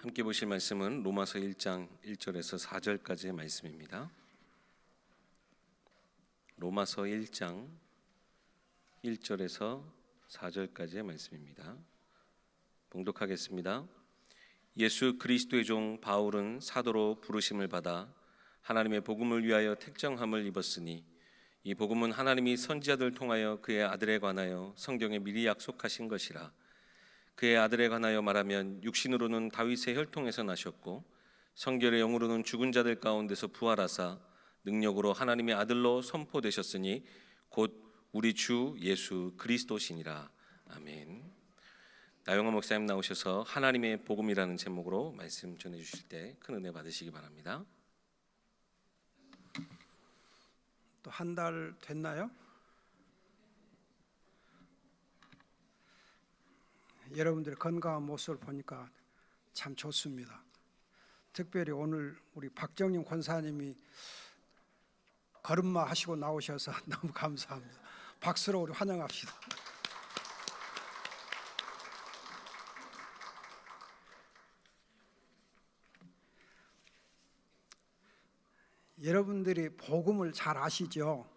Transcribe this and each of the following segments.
함께 보실 말씀은 로마서 1장 1절에서 4절까지의 말씀입니다. 로마서 1장 1절에서 4절까지의 말씀입니다. 봉독하겠습니다. 예수 그리스도의 종 바울은 사도로 부르심을 받아 하나님의 복음을 위하여 택정함을 입었으니 이 복음은 하나님이 선지자들 통하여 그의 아들에 관하여 성경에 미리 약속하신 것이라. 그의 아들에 관하여 말하면 육신으로는 다윗의 혈통에서 나셨고 성결의 영으로는 죽은 자들 가운데서 부활하사 능력으로 하나님의 아들로 선포되셨으니 곧 우리 주 예수 그리스도시니라. 아멘. 나영아 목사님 나오셔서 하나님의 복음이라는 제목으로 말씀 전해주실 때 큰 은혜 받으시기 바랍니다. 또 한 달 됐나요? 여러분들의 건강한 모습을 보니까 참 좋습니다. 특별히 오늘 우리 박정림 권사님이 걸음마 하시고 나오셔서 너무 감사합니다. 박수로 우리 환영합시다. 여러분들이 복음을 잘 아시죠?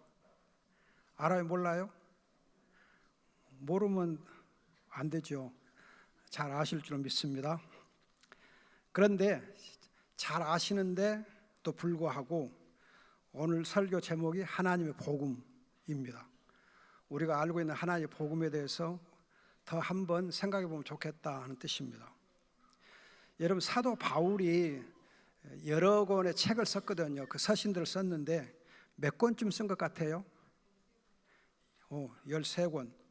알아요? 몰라요? 모르면 안 되죠. 잘 아실 줄 믿습니다. 그런데 잘 아시는데 또 불구하고 오늘 설교 제목이 하나님의 복음입니다. 우리가 알고 있는 하나님의 복음에 대해서 더 한번 생각해 보면 좋겠다 하는 뜻입니다. 여러분, 사도 바울이 여러 권의 책을 썼거든요. 그 서신들을 썼는데 몇 권쯤 쓴 것 같아요? 13권.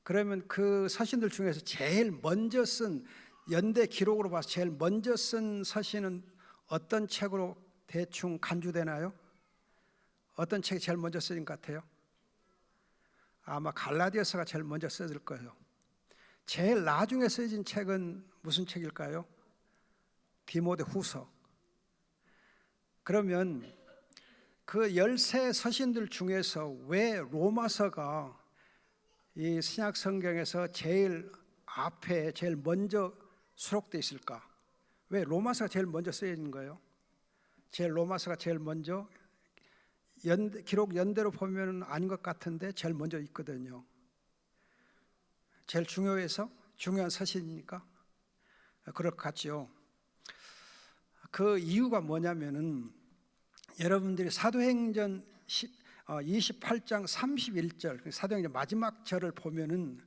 그러면 그 서신들 중에서 제일 먼저 쓴, 연대 기록으로 봐서 제일 먼저 쓴 서신은 어떤 책으로 대충 간주되나요? 어떤 책이 제일 먼저 쓰인 것 같아요? 아마 갈라디아서가 제일 먼저 써질 거예요. 제일 나중에 쓰여진 책은 무슨 책일까요? 디모데 후서. 그러면 그 13 서신들 중에서 왜 로마서가 이 신약 성경에서 제일 앞에 제일 먼저 수록되어 있을까? 왜 로마서가 제일 먼저 쓰여진 거예요? 로마서가 제일 먼저 기록 연대로 보면 아닌 것 같은데 제일 먼저 있거든요. 제일 중요해서 중요한 서신이니까 그럴 것 같죠. 그 이유가 뭐냐면은 여러분들이 사도행전 28장 31절 사도행전 마지막 절을 보면은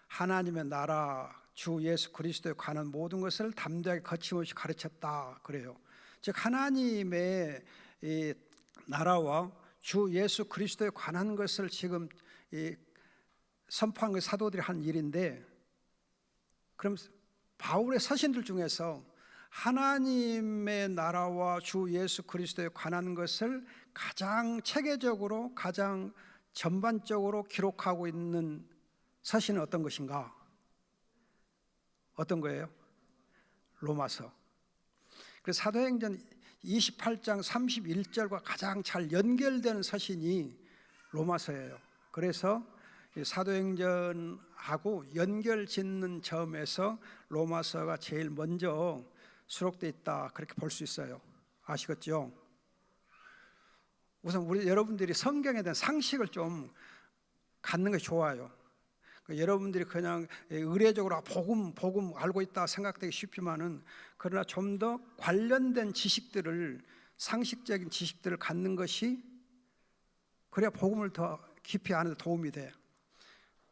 하나님의 나라 주 예수 그리스도에 관한 모든 것을 담대하게 거침없이 가르쳤다 그래요. 즉 하나님의 이 나라와 주 예수 그리스도에 관한 것을 지금 선포한 그 사도들이 한 일인데, 그럼 바울의 서신들 중에서 하나님의 나라와 주 예수 그리스도에 관한 것을 가장 체계적으로 가장 전반적으로 기록하고 있는 서신은 어떤 것인가? 어떤 거예요? 로마서. 그래서 사도행전 28장 31절과 가장 잘 연결되는 서신이 로마서예요. 그래서 사도행전하고 연결 짓는 점에서 로마서가 제일 먼저 수록되어 있다 그렇게 볼 수 있어요. 아시겠죠? 우선 여러분들이 성경에 대한 상식을 좀 갖는 게 좋아요. 여러분들이 그냥 의례적으로 복음 알고 있다 생각되기 쉽지만은, 그러나 좀 더 관련된 지식들을, 상식적인 지식들을 갖는 것이 그래야 복음을 더 깊이 아는 데 도움이 돼.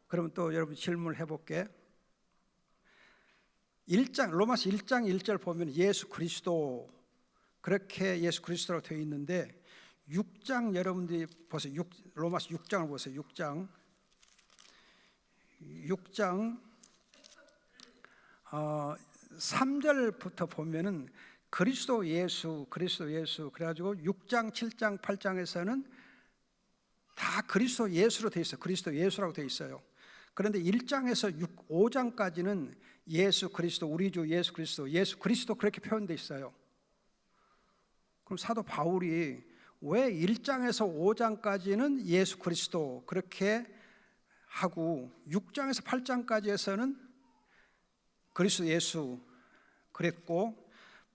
그러면 또 여러분 질문을 해볼게. 로마서 1장 1절 보면 예수 그리스도, 그렇게 예수 그리스도라고 되어 있는데 6장 여러분들이 보세요. 로마서 6장을 보세요. 6장 3절부터 보면은 그리스도 예수 그래가지고 6장 7장 8장에서는 다 그리스도 예수로 되어 있어요. 그리스도 예수라고 되어 있어요. 그런데 1장에서 5장까지는 예수 그리스도, 우리 주 예수 그리스도 그렇게 표현되어 있어요. 그럼 사도 바울이 왜 1장에서 5장까지는 예수 그리스도 그렇게 하고 6장에서 8장까지에서는 그리스도 예수 그랬고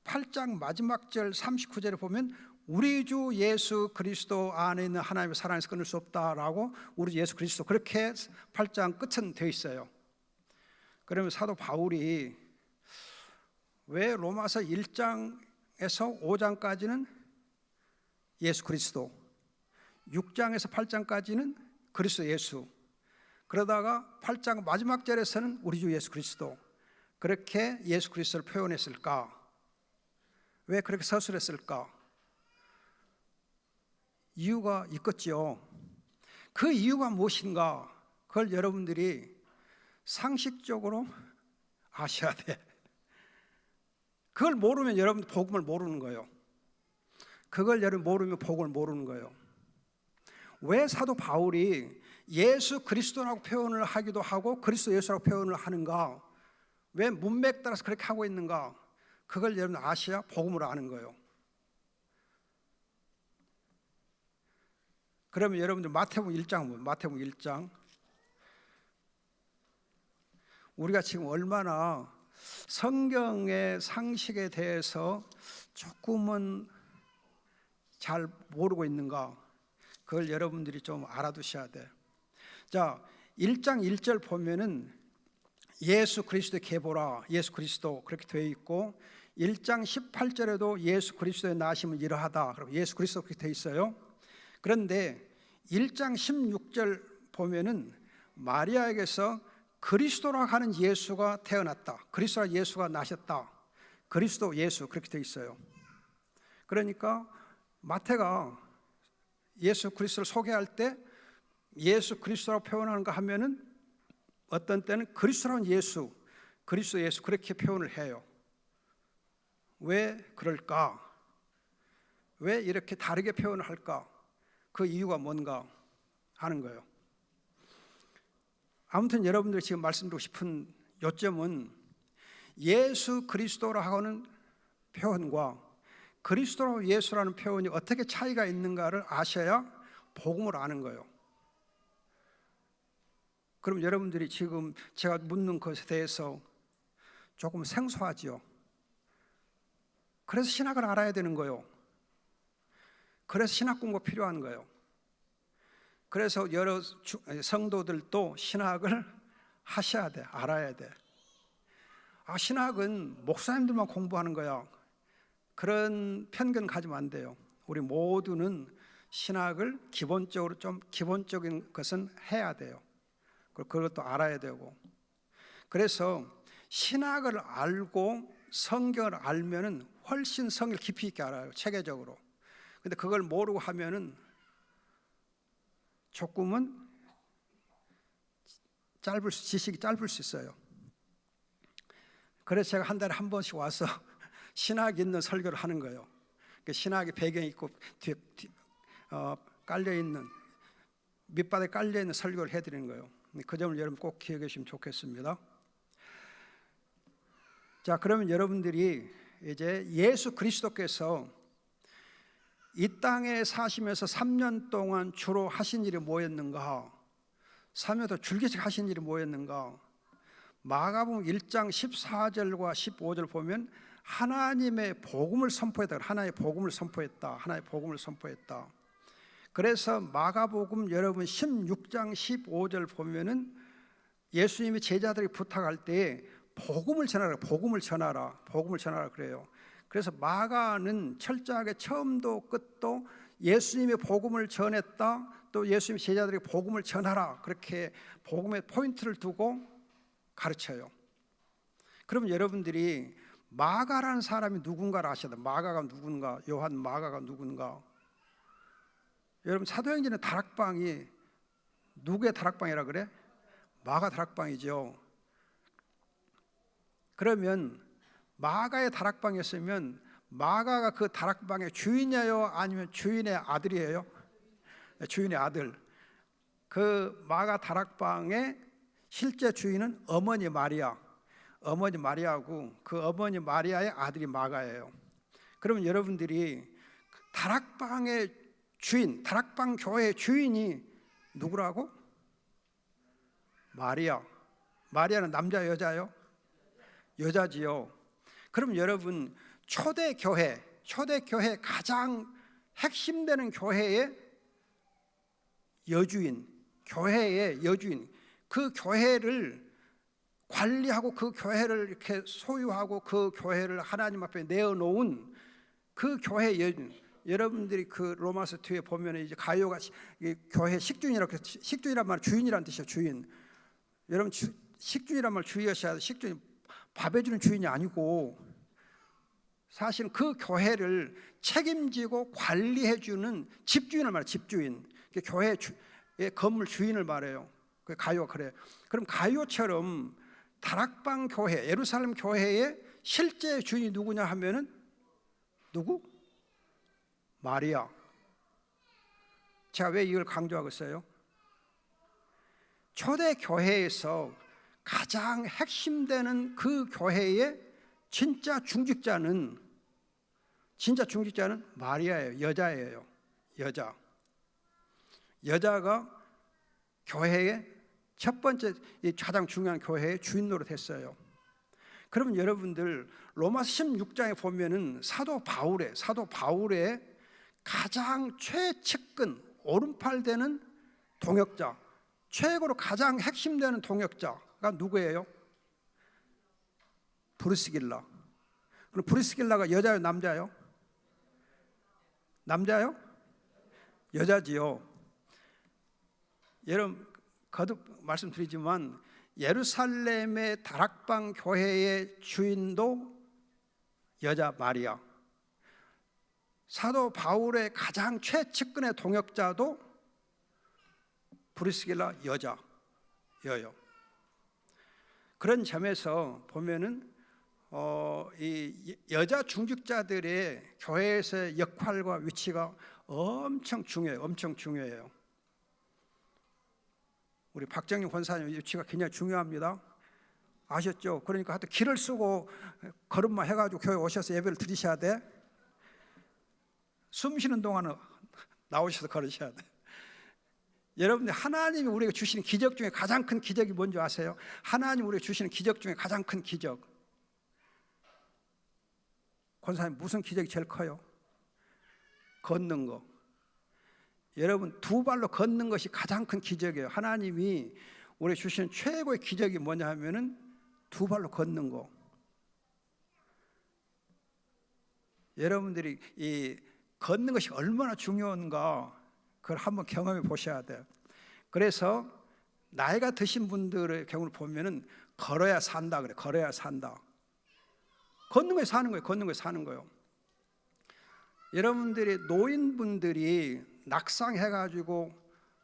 8장 마지막 절 39절에 보면 우리 주 예수 그리스도 안에 있는 하나님의 사랑에서 끊을 수 없다라고 우리 주 예수 그리스도 그렇게 8장 끝은 되어 있어요. 그러면 사도 바울이 왜 로마서 1장에서 5장까지는 예수 그리스도, 6장에서 8장까지는 그리스도 예수, 그러다가 8장 마지막 절에서는 우리 주 예수 그리스도, 그렇게 예수 그리스도를 표현했을까? 왜 그렇게 서술했을까? 이유가 있겠지요. 그 이유가 무엇인가? 그걸 여러분들이 상식적으로 아셔야 돼. 그걸 모르면 여러분 복음을 모르는 거예요. 그걸 여러분 모르면 복음을 모르는 거예요. 왜 사도 바울이 예수 그리스도라고 표현을 하기도 하고 그리스도 예수라고 표현을 하는가? 왜 문맥 따라서 그렇게 하고 있는가? 그걸 여러분 아셔야 복음을 아는 거예요. 그러면 여러분들 마태복음 1장 우리가 지금 얼마나 성경의 상식에 대해서 조금은 잘 모르고 있는가? 그걸 여러분들이 좀 알아두셔야 돼. 자, 1장 1절 보면은 예수 그리스도의 계보라, 예수 그리스도 그렇게 되어 있고 1장 18절에도 예수 그리스도의 나심은 이러하다. 그리고 예수 그리스도 그렇게 되어 있어요. 그런데 1장 16절 보면은 마리아에게서 그리스도라 하는 예수가 태어났다. 그리스도라 예수가 나셨다. 그리스도 예수 그렇게 되어 있어요. 그러니까 마태가 예수 그리스도를 소개할 때 예수 그리스도라고 표현하는가 하면은 어떤 때는 그리스도라는 예수, 그리스도 예수 그렇게 표현을 해요. 왜 그럴까? 왜 이렇게 다르게 표현을 할까? 그 이유가 뭔가 하는 거예요. 아무튼 여러분들이 지금 말씀드리고 싶은 요점은 예수 그리스도라 하는 표현과 그리스도라고 예수라는 표현이 어떻게 차이가 있는가를 아셔야 복음을 아는 거예요. 그럼 여러분들이 지금 제가 묻는 것에 대해서 조금 생소하지요. 그래서 신학을 알아야 되는 거예요. 그래서 신학 공부가 필요한 거예요. 그래서 여러 성도들도 신학을 하셔야 돼. 알아야 돼. 신학은 목사님들만 공부하는 거야. 그런 편견 가지면 안 돼요. 우리 모두는 신학을 기본적으로 좀 기본적인 것은 해야 돼요. 그것도 알아야 되고. 그래서 신학을 알고 성경을 알면은 훨씬 성경을 깊이 있게 알아요. 체계적으로. 근데 그걸 모르고 하면은 조금은 지식이 짧을 수 있어요. 그래서 제가 한 달에 한 번씩 와서 신학 있는 설교를 하는 거예요. 신학의 배경이 있고 깔려 있는 밑바닥에 깔려 있는 설교를 해드리는 거예요. 그 점을 여러분 꼭 기억해 주시면 좋겠습니다. 자, 그러면 여러분들이 이제 예수 그리스도께서 이 땅에 사시면서 3년 동안 주로 하신 일이 뭐였는가? 3년 동안 줄기차게 하신 일이 뭐였는가? 마가복음 1장 14절과 15절 보면 하나님의 복음을 선포했다. 하나님의 복음을 선포했다. 하나님의 복음을 선포했다. 그래서 마가복음 여러분 16장 15절 보면은 예수님이 제자들이 부탁할 때 복음을 전하라, 복음을 전하라, 복음을 전하라 그래요. 그래서 마가는 철저하게 처음도 끝도 예수님의 복음을 전했다. 또 예수님 제자들이 복음을 전하라. 그렇게 복음에 포인트를 두고 가르쳐요. 그럼 여러분들이 마가라는 사람이 누군가를 아셔야 돼요. 마가가 누군가, 요한 마가가 누군가. 여러분 사도행전의 다락방이 누구의 다락방이라 그래? 마가 다락방이죠. 그러면 마가의 다락방이었으면 마가가 그 다락방의 주인이에요? 아니면 주인의 아들이에요? 주인의 아들. 그 마가 다락방의 실제 주인은 어머니 마리아. 어머니 마리아고 그 어머니 마리아의 아들이 마가예요. 그러면 여러분들이 다락방의 주인, 다락방 교회의 주인이 누구라고? 마리아. 마리아는 남자 여자요? 여자지요. 그럼 여러분 초대교회 가장 핵심되는 교회의 여주인, 그 교회를 관리하고 그 교회를 이렇게 소유하고 그 교회를 하나님 앞에 내어놓은 그 교회 여주인, 여러분들이 그 로마서 뒤에 보면 이제 가요가 교회 식주인이라고, 식주인이란 말은 주인이란 뜻이에요. 주인. 여러분 식주인이란 말 주의하셔야 돼요. 식주인 밥 해주는 주인이 아니고 사실 그 교회를 책임지고 관리해주는 집주인을 말해요. 집주인. 교회의 건물 주인을 말해요. 그 가요가 그래요. 그럼 가요처럼 다락방 교회, 예루살렘 교회의 실제 주인이 누구냐 하면은 누구? 마리아. 제가 왜 이걸 강조하고 있어요? 초대 교회에서 가장 핵심되는 그 교회의 진짜 중직자는 마리아예요. 여자예요. 여자가 교회의 첫 번째, 가장 중요한 교회의 주인 노릇했어요. 그러면 여러분들 로마서 16장에 보면은 사도 바울의 가장 최측근 오른팔 되는 동역자, 최고로 가장 핵심되는 동역자가 누구예요? 브리스길라. 그럼 브리스길라가 여자요, 남자요? 남자요? 여자지요. 여러분 거듭 말씀드리지만 예루살렘의 다락방 교회의 주인도 여자 마리아, 사도 바울의 가장 최측근의 동역자도 브리스길라 여자여요. 그런 점에서 보면은 이 여자 중직자들의 교회에서의 역할과 위치가 엄청 중요해요. 우리 박정희 권사님 위치가 굉장히 중요합니다. 아셨죠? 그러니까 하여튼 길을 쓰고 걸음마 해가지고 교회 오셔서 예배를 드리셔야 돼. 숨 쉬는 동안은 나오셔서 걸으셔야 돼. 여러분들 하나님이 우리에게 주시는 기적 중에 가장 큰 기적이 뭔지 아세요? 하나님 우리에게 주시는 기적 중에 가장 큰 기적. 권사님 무슨 기적이 제일 커요? 걷는 거. 여러분 두 발로 걷는 것이 가장 큰 기적이에요. 하나님이 우리에게 주시는 최고의 기적이 뭐냐 하면은 두 발로 걷는 거. 여러분들이 이 걷는 것이 얼마나 중요한가 그걸 한번 경험해 보셔야 돼요. 그래서 나이가 드신 분들의 경우를 보면은 걸어야 산다 그래. 걸어야 산다. 걷는 거에 사는 거예요. 걷는 거에 사는 거예요. 여러분들이 노인분들이 낙상해가지고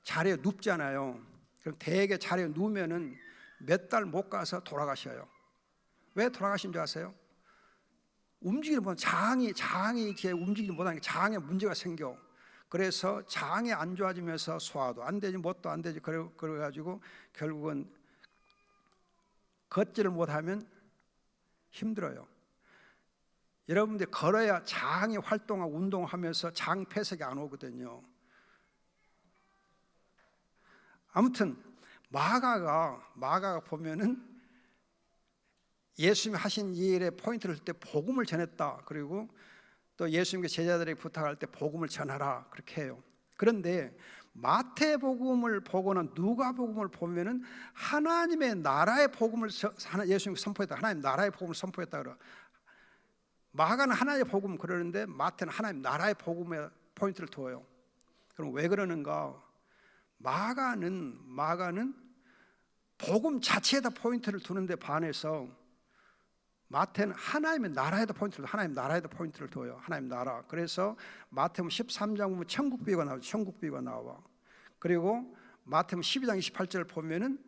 자리에 눕잖아요. 그럼 대개 자리에 누우면은 몇 달 못 가서 돌아가셔요. 왜 돌아가신 줄 아세요? 움직이는 건 장이 이렇게 움직이지 못하는 게 장에 문제가 생겨. 그래서 장이 안 좋아지면서 소화도 안 되지, 뭣도 안 되지. 그래가지고 결국은 걷지를 못하면 힘들어요. 여러분들이 걸어야 장이 활동하고 운동하면서 장 폐색이 안 오거든요. 아무튼 마가가 보면은 예수님이 하신 이 일에 포인트를 줄 때 복음을 전했다. 그리고 또 예수님께 제자들에게 부탁할 때 복음을 전하라 그렇게 해요. 그런데 마태복음을 보거나 누가복음을 보면은 하나님의 나라의 복음을 예수님이 선포했다. 하나님 나라의 복음을 선포했다 그러. 마가는 하나님의 복음 그러는데 마태는 하나님 나라의 복음에 포인트를 둬요. 그럼 왜 그러는가? 마가는 복음 자체에다 포인트를 두는데 반해서 마태는 하나님의 나라에다 포인트를 둬요. 하나님 나라. 그래서 마태복음 13장 보면 천국 비유가 나와. 그리고 마태복음 12장 28절을 보면은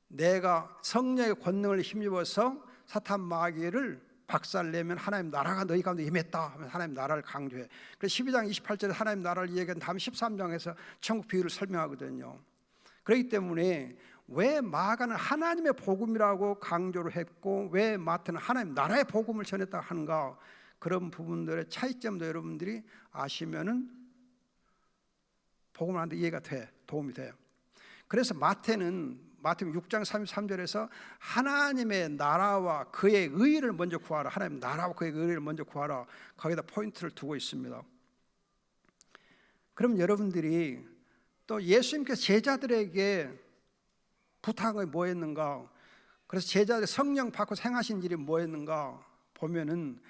내가 성령의 권능을 힘입어서 사탄 마귀를 박살내면 하나님 나라가 너희 가운데 임했다 하면 하나님 나라를 강조해. 그래서 12장 28절에 하나님 나라를 얘기한 다음 13장에서 천국 비유를 설명하거든요. 그렇기 때문에 왜 마가는 하나님의 복음이라고 강조를 했고 왜 마태는 하나님 나라의 복음을 전했다 하는가, 그런 부분들의 차이점도 여러분들이 아시면은 복음을 하는데 이해가 돼, 도움이 돼요. 그래서 마태는 마태복음 6장 33절에서 하나님의 나라와 그의 의를 먼저 구하라. 하나님의 나라와 그의 의를 먼저 구하라. 거기다 포인트를 두고 있습니다. 그럼 여러분들이 또 예수님께서 제자들에게 부탁한 게 뭐였는가? 그래서 제자들 성령 받고 행하신 일이 뭐였는가? 보면은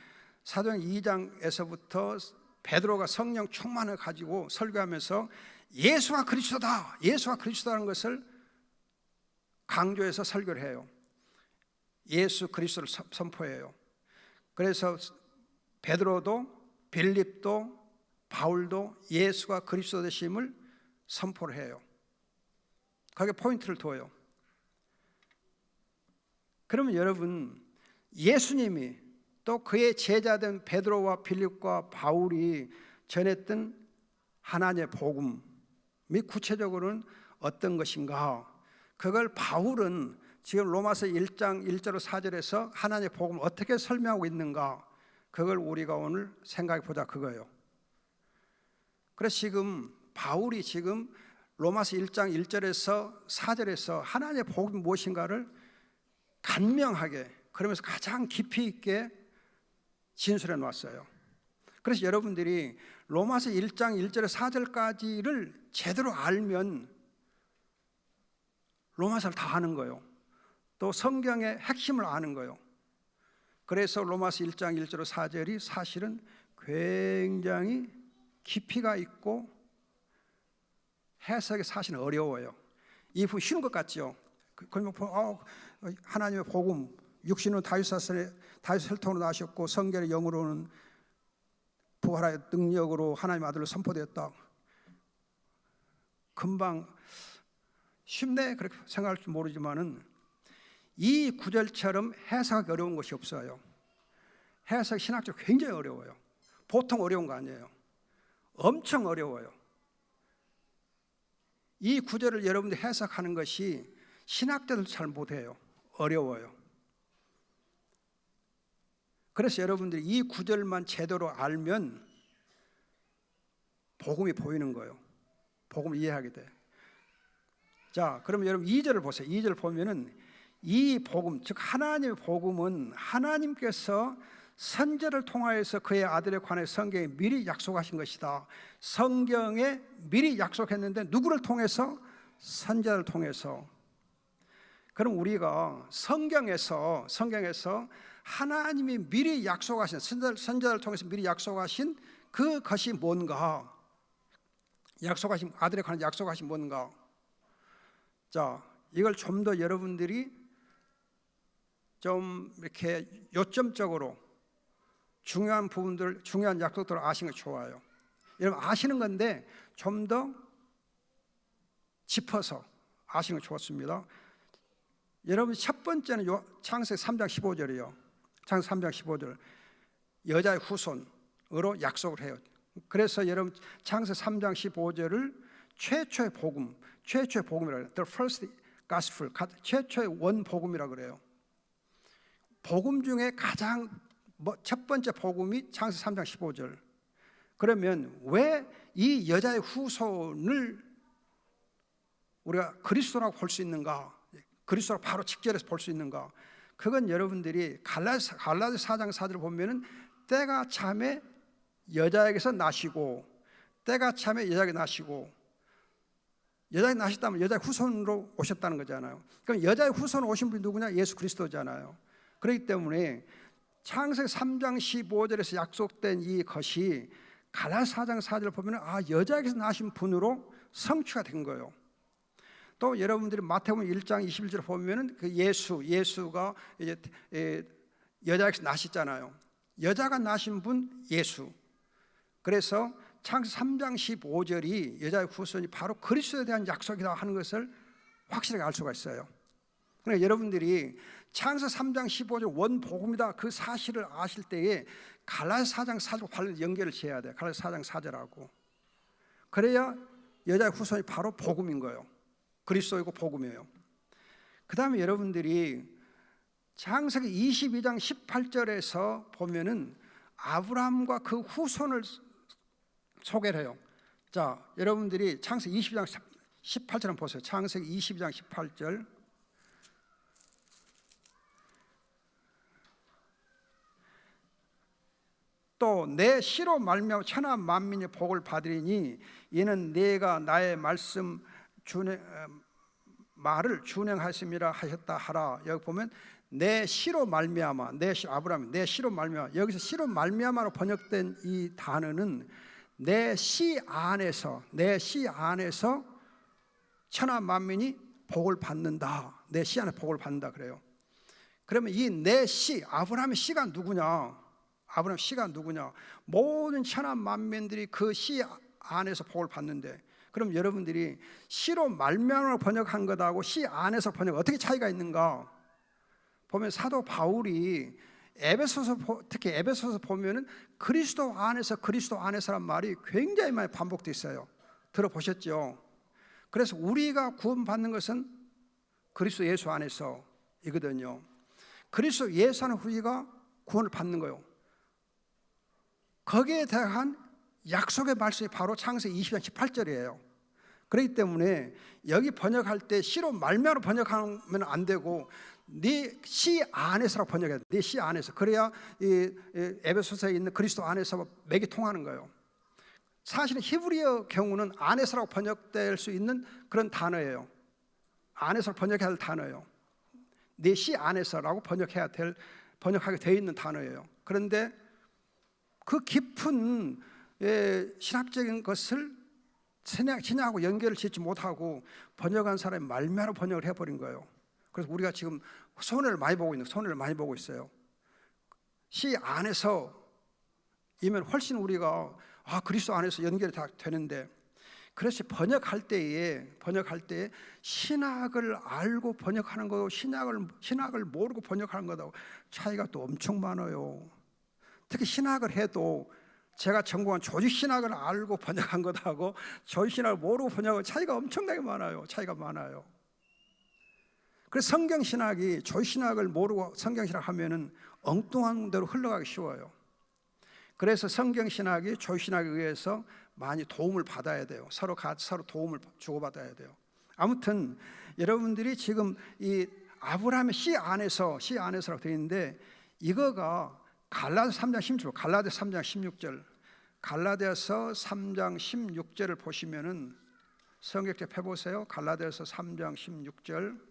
사도행 2장에서부터 베드로가 성령 충만을 가지고 설교하면서 예수가 그리스도다, 예수가 그리스도라는 것을 강조해서 설교를 해요. 예수 그리스도를 선포해요. 그래서 베드로도 빌립도 바울도 예수가 그리스도 되심을 선포를 해요. 거기에 포인트를 둬요. 그러면 여러분, 예수님이 또 그의 제자된 베드로와 빌립과 바울이 전했던 하나님의 복음이 구체적으로는 어떤 것인가? 그걸 바울은 지금 로마서 1장 1절 4절에서 하나님의 복음을 어떻게 설명하고 있는가? 그걸 우리가 오늘 생각해 보자, 그거예요. 그래서 지금 바울이 지금 로마서 1장 1절에서 4절에서 하나님의 복음이 무엇인가를 간명하게, 그러면서 가장 깊이 있게 진술해 놓았어요. 그래서 여러분들이 로마서 1장 1절에서 4절까지를 제대로 알면 로마서를 다 아는 거예요. 또 성경의 핵심을 아는 거예요. 그래서 로마서 1장 1절 4절이 사실은 굉장히 깊이가 있고 해석이 사실은 어려워요. 이 부분 쉬운 것 같죠? 그러면 하나님의 복음, 육신은 다윗의 혈통으로 나셨고 성결의 영으로는 부활의 능력으로 하나님의 아들로 선포되었다. 금방 쉽네 그렇게 생각할 줄 모르지만은 이 구절처럼 해석하기 어려운 것이 없어요. 해석 신학적으로 굉장히 어려워요. 보통 어려운 거 아니에요. 엄청 어려워요. 이 구절을 여러분들이 해석하는 것이 신학자들도 잘 못해요. 어려워요. 그래서 여러분들이 이 구절만 제대로 알면 복음이 보이는 거예요. 복음을 이해하게 돼. 자, 그럼 여러분 2절을 보세요. 2절을 보면은 이 복음, 즉 하나님의 복음은 하나님께서 선지자를 통하여서 그의 아들에 관해 성경에 미리 약속하신 것이다. 성경에 미리 약속했는데 누구를 통해서? 선지자를 통해서. 그럼 우리가 성경에서 하나님이 미리 약속하신, 선지자를 통해서 미리 약속하신 그것이 뭔가? 약속하신 아들에 관한 약속하신 뭔가? 자, 이걸 좀 더 여러분들이 좀 이렇게 요점적으로 중요한 부분들, 중요한 약속들을 아시는 게 좋아요. 여러분 아시는 건데 좀 더 짚어서 아시는 게 좋습니다. 여러분 첫 번째는 창세기 3장 15절이요. 창세기 3장 15절 여자의 후손으로 약속을 해요. 그래서 여러분 창세기 3장 15절을 최초의 복음이라고 해요. The first gospel, 최초의 원복음이라고 그래요. 복음 중에 가장 첫 번째 복음이 창세기 3장 15절. 그러면 왜 이 여자의 후손을 우리가 그리스도라고 볼 수 있는가? 그리스도라고 바로 직결해서 볼 수 있는가? 그건 여러분들이 갈라디아서 4장 4절을 보면은 때가 참에 여자에게서 나시고, 때가 참에 여자에게 나시고, 여자에게 나셨다면 여자의 후손으로 오셨다는 거잖아요. 그럼 여자의 후손으로 오신 분이 누구냐? 예수 그리스도잖아요. 그렇기 때문에 창세기 3장 15절에서 약속된 이것이 갈라디아서 4장 4절을 보면 여자에게서 나신 분으로 성취가 된 거예요. 또 여러분들이 마태복음 1장 21절을 보면은 그 예수가 이제 여자에게서 나셨잖아요. 여자가 나신 분 예수. 그래서 창세기 3장 15절이 여자의 후손이 바로 그리스도에 대한 약속이다 하는 것을 확실하게 알 수가 있어요. 그러니까 여러분들이 창세기 3장 15절 원복음이다 그 사실을 아실 때에 갈라디아서 4장 4절 관련 연결을 지어야 돼요. 갈라디아서 4장 4절하고. 그래야 여자의 후손이 바로 복음인 거예요. 그리스도이고 복음이에요. 그 다음에 여러분들이 창세기 22장 18절에서 보면은 아브라함과 그 후손을 소개를 해요. 자, 여러분들이 창세기 22장 18절 한번 보세요. 창세기 22장 18절 또 내 씨로 말미암아 천하 만민이 복을 받으리니 이는 내가 나의 말을 준행하심이라 하셨다 하라. 여기 보면 내 씨로 말미암아, 내 씨, 아브라함 내 씨로 말미암아, 여기서 씨로 말미암아로 번역된 이 단어는 내 씨 안에서 천하 만민이 복을 받는다. 내 씨 안에 복을 받는다 그래요. 그러면 이 내 씨, 아브라함의 씨가 누구냐? 아브라함 씨가 누구냐? 모든 천하 만민들이 그 씨 안에서 복을 받는데, 그럼 여러분들이 씨로 말미암아 번역한 것하고 씨 안에서 번역 어떻게 차이가 있는가? 보면 사도 바울이 특히 에베소서 보면은 그리스도 안에서란 말이 굉장히 많이 반복되어 있어요. 들어보셨죠? 그래서 우리가 구원받는 것은 그리스도 예수 안에서이거든요. 그리스도 예수 안에 우리가 구원을 받는 거예요. 거기에 대한 약속의 말씀이 바로 창세기 20장 18절이에요. 그렇기 때문에 여기 번역할 때 씨로 말미암아 번역하면 안 되고 네 씨 안에서라고 번역해야 돼. 네 씨 안에서. 그래야 이 에베소서에 있는 그리스도 안에서 맥이 통하는 거예요. 사실은 히브리어 경우는 안에서라고 번역될 수 있는 그런 단어예요. 안에서 번역해야 할 단어예요. 네 씨 안에서라고 번역하게 되어 있는 단어예요. 그런데 그 깊은 신학적인 것을 신약하고 연결을 짓지 못하고 번역한 사람이 말미암아 번역을 해버린 거예요. 그래서 우리가 지금 손해를 많이 보고 있어요. 시 안에서이면 훨씬 우리가 그리스도 안에서 연결이 다 되는데, 그래서 번역할 때에 신학을 알고 번역하는 거고 신학을 모르고 번역하는 거하고 차이가 또 엄청 많아요. 특히 신학을 해도 제가 전공한 조직신학을 알고 번역한 것하고 조직신학을 모르고 번역한 차이가 엄청나게 많아요. 그래서 성경신학이 조직신학을 모르고 성경신학 하면은 엉뚱한 대로 흘러가기 쉬워요. 그래서 성경신학이 조직신학에 의해서 많이 도움을 받아야 돼요. 서로 도움을 주고받아야 돼요. 아무튼 여러분들이 지금 이 아브라함의 씨 안에서라고 되어 있는데, 이거가 갈라디아서 3장 16절, 갈라디아서 3장 16절을 보시면은 성경책 펴보세요. 갈라디아서 3장 16절.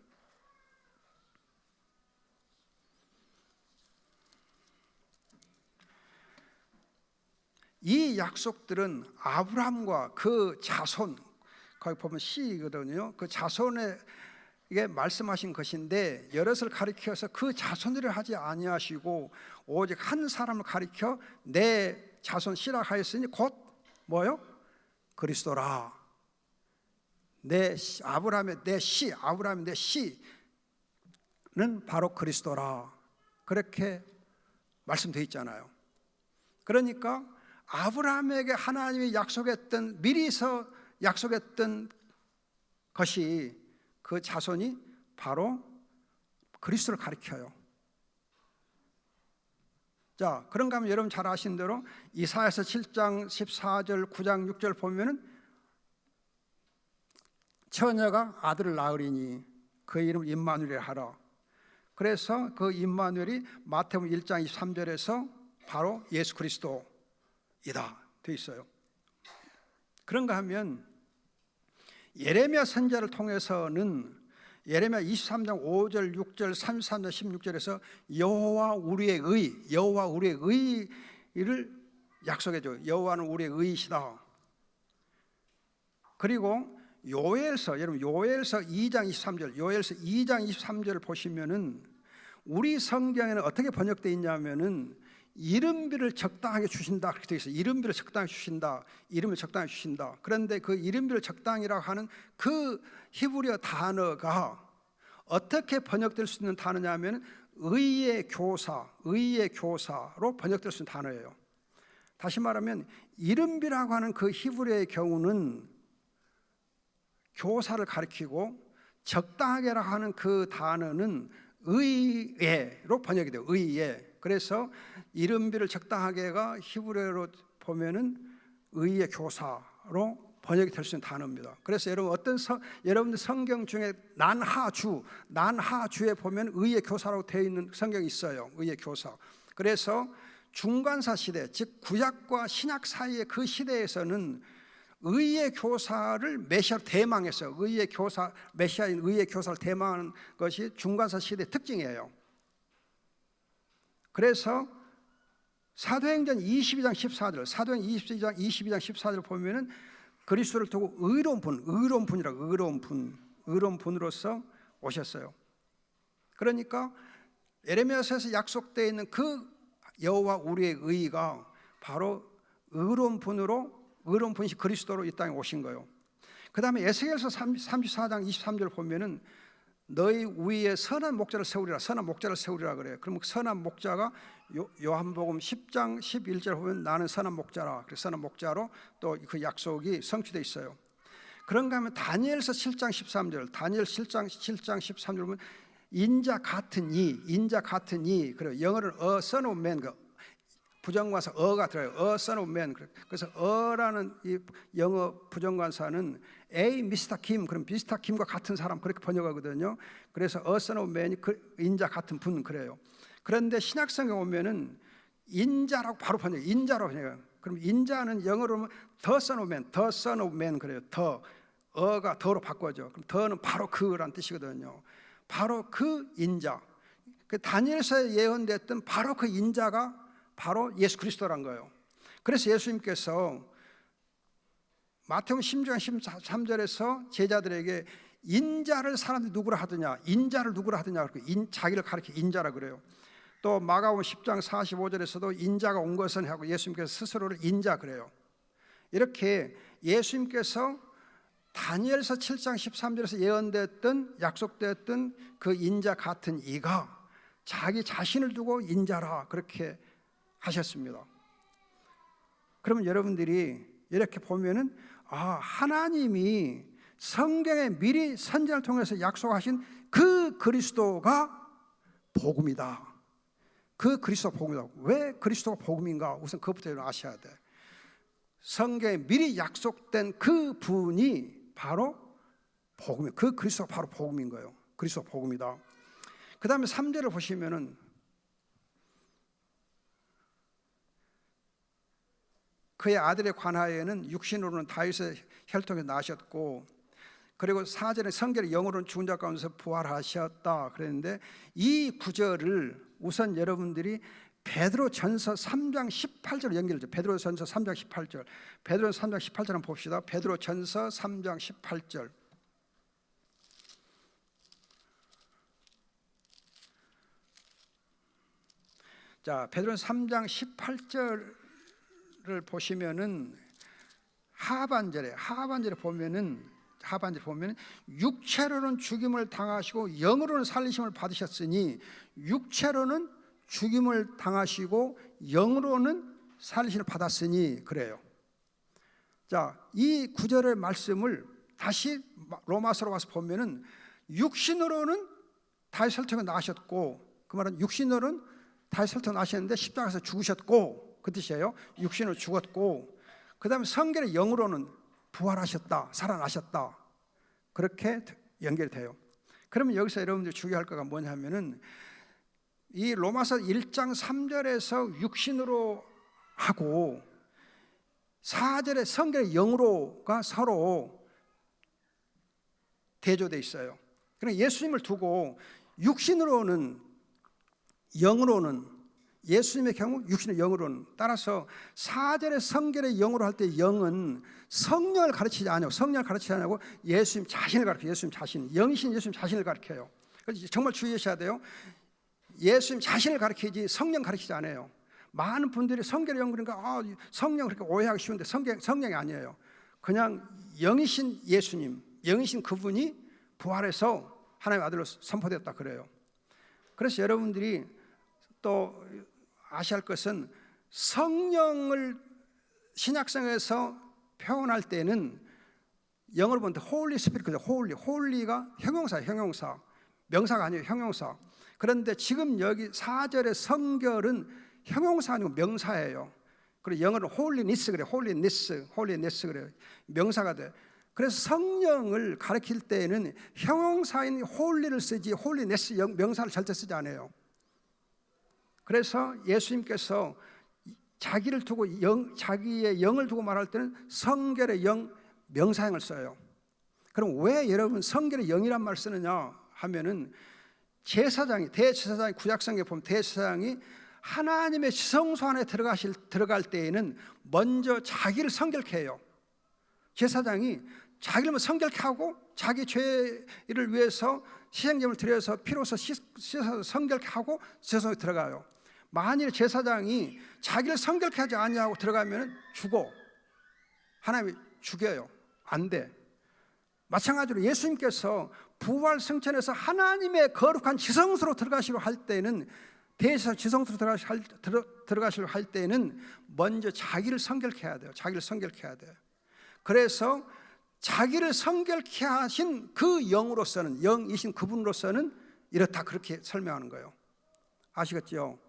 이 약속들은 아브라함과 그 자손, 거기 보면 씨거든요. 그 자손에게 말씀하신 것인데, 여럿을 가리켜서 그 자손들을 하지 아니하시고 오직 한 사람을 가리켜 내 자손 씨라 하였으니 곧 뭐요? 그리스도라. 아브라함의 내 씨는 바로 그리스도라. 그렇게 말씀되어 있잖아요. 그러니까 아브라함에게 하나님이 미리서 약속했던 것이, 그 자손이 바로 그리스도를 가리켜요. 자, 그런가 하면 여러분 잘 아시는 대로 이사야서 7장 14절 9장 6절 보면은 처녀가 아들을 낳으리니 그 이름을 임마누엘이라 하라. 그래서 그 임마누엘이 마태복음 1장 23절에서 바로 예수 그리스도이다 되어 있어요. 그런가 하면 예레미야 선지자를 통해서는 예레미야 23장 5절 6절 33절 16절에서 여호와 우리의 의를 약속해줘요. 여호와는 우리의 의이시다. 그리고 요엘서 2장 23절을 보시면은 우리 성경에는 어떻게 번역되어 있냐면은 이름비를 적당하게 주신다 그렇게 되어 있어요. 이름비를 적당히 주신다. 그런데 그 이름비를 적당이라고 하는 그 히브리어 단어가 어떻게 번역될 수 있는 단어냐면 의의 교사로 번역될 수 있는 단어예요. 다시 말하면 이름비라고 하는 그 히브리어의 경우는 교사를 가리키고, 적당하게라고 하는 그 단어는 의예로 번역이 돼요. 의예. 그래서 이름비를 적당하게가 히브리어로 보면은 의의 교사로 번역이 될 수 있는 단어입니다. 그래서 여러분 여러분들 성경 중에 난하주에 보면 의의 교사라고 되어 있는 성경이 있어요. 의의 교사. 그래서 중간사 시대, 즉 구약과 신약 사이의 그 시대에서는 의의 교사를 메시아로 대망했어요. 의의 교사, 메시아인 의의 교사를 대망하는 것이 중간사 시대의 특징이에요. 그래서 사도행전 22장 14절, 사도행전 22장 14절 보면은 그리스도를 두고 의로운 분이라고, 의로운 분으로서 오셨어요. 그러니까 에레미야서에서 약속되어 있는 그 여호와 우리의 의가 바로 의로운 분이 그리스도로 이 땅에 오신 거예요. 그 다음에 에스겔서 34장 23절 보면은 너희 위에 선한 목자를 세우리라 그래요. 그러면 선한 목자가 요한복음 10장 11절 보면 나는 선한 목자라. 그래서 선한 목자로 또 그 약속이 성취되어 있어요. 그런가 하면 다니엘서 7장 13절, 다니엘 7장 13절 보면 인자 같은 이, 그래요. 영어로는 a son of man, 부정관사 어가 들어요. a son of man. 그래서 어라는 이 영어 부정관사는 A 미스터 김, 그럼 미스터 김과 같은 사람 그렇게 번역하거든요. 그래서 a son of man이 인자 같은 분 그래요. 그런데 신약성에 오면은 인자라고 바로 번역, 인자로 번역해요. 그럼 인자는 영어로는 the son of man 그래요. 어가 더로 바꿔죠. 그럼 더는 바로 그란 뜻이거든요. 바로 그 인자, 그 다니엘서에 예언됐던 바로 그 인자가 바로 예수 그리스도란 거예요. 그래서 예수님께서 마태복음 16장 13절에서 제자들에게 인자를 사람들이 누구라 하더냐, 인자를 누구라 하더냐, 자기를 가리켜 인자라 그래요. 또 마가복음 10장 45절에서도 인자가 온 것은 하고 예수님께서 스스로를 인자 그래요. 이렇게 예수님께서 다니엘서 7장 13절에서 예언됐던 약속됐던 그 인자 같은 이가 자기 자신을 두고 인자라 그렇게 하셨습니다. 그러면 여러분들이 이렇게 보면은 하나님이 성경에 미리 선지자를 통해서 약속하신 그 그리스도가 복음이다. 그 그리스도가 복음이다. 왜 그리스도가 복음인가? 우선 그것부터 아셔야 돼. 성경에 미리 약속된 그 분이 바로 복음이에요. 그 그리스도가 바로 복음인 거예요. 그리스도가 복음이다. 그 다음에 3절을 보시면은 그의 아들에 관하여는 육신으로는 다윗의 혈통에서 나셨고, 그리고 4절에 성결의 영으로는 죽은 자 가운데서 부활하셨다 그랬는데, 이 구절을 우선 여러분들이 베드로전서 3장 18절 연결해줘. 베드로전서 3장 18절. 베드로전서 3장 18절 한번 봅시다. 베드로전서 3장 18절. 자, 베드로전서 3장 18절을 보시면은 하반절에 보면은 육체로는 죽임을 당하시고 영으로는 살리심을 받으셨으니, 육체로는 죽임을 당하시고 영으로는 살리심을 받았으니 그래요. 자, 이 구절의 말씀을 다시 로마서로 와서 보면은 육신으로는 다윗 혈통에 나셨고, 그 말은 육신으로는 다윗 혈통에 나셨는데 십자가에서 죽으셨고 그 뜻이에요. 육신으로 죽었고, 그 다음에 성결의 영으로는 부활하셨다, 살아나셨다, 그렇게 연결이 돼요. 그러면 여기서 여러분들이 주의할 거가 뭐냐면은 이 로마서 1장 3절에서 육신으로 하고 4절에 성결의 영으로가 서로 대조되어 있어요. 그러니까 예수님을 두고 육신으로는, 영으로는, 예수님의 경우 육신의 영으로는, 따라서 4절의 성결의 영으로 할 때 영은 성령을 가르치지 않아요. 성령을 가르치지 않고 예수님 자신을 가르쳐요. 예수님 자신, 영이신 예수님 자신을 가르쳐요. 그래서 정말 주의하셔야 돼요. 예수님 자신을 가르치지 성령 가르치지 않아요. 많은 분들이 성결의 영 그러니까 성령 그렇게 오해하기 쉬운데 성령이 아니에요. 그냥 영이신 예수님, 영이신 그분이 부활해서 하나님의 아들로 선포되었다 그래요. 그래서 여러분들이 또 아셔야 할 것은 성령을 신약성에서 표현할 때는 영어로 보면 홀리 스피릿, 홀리가 형용사, 명사가 아니에요. 형용사. 그런데 지금 여기 4절의 성결은 형용사 아니고 명사예요. 그리고 영어로는 홀리니스 그래요. 홀리니스 그래요. 명사가 돼. 그래서 성령을 가리킬 때에는 형용사인 홀리를 쓰지 홀리네스 명사를 절대 쓰지 않아요. 그래서 예수님께서 자기를 두고 자기의 영을 두고 말할 때는 성결의 영, 명사형을 써요. 그럼 왜 여러분 성결의 영이란 말을 쓰느냐 하면은 제사장이, 대제사장이 구약성경에 보면 대제사장이 하나님의 지성소 안에 들어갈 때에는 먼저 자기를 성결케 해요. 제사장이 자기를 성결케 하고 자기 죄를 위해서 희생제물을 드려서 피로써 씻어서 성결케 하고 제사장에 들어가요. 만일 제사장이 자기를 성결케 하지 아니하고 들어가면 죽어. 하나님이 죽여요. 안 돼. 마찬가지로 예수님께서 부활 승천해서 하나님의 거룩한 지성소로 들어가시려 할 때는, 대제사장 지성소로 들어가시려 할 때는 먼저 자기를 성결케 해야 돼요. 자기를 성결케 해야 돼요. 그래서 자기를 성결케 하신 그 영으로서는, 영이신 그분으로서는 이렇다, 그렇게 설명하는 거예요. 아시겠죠?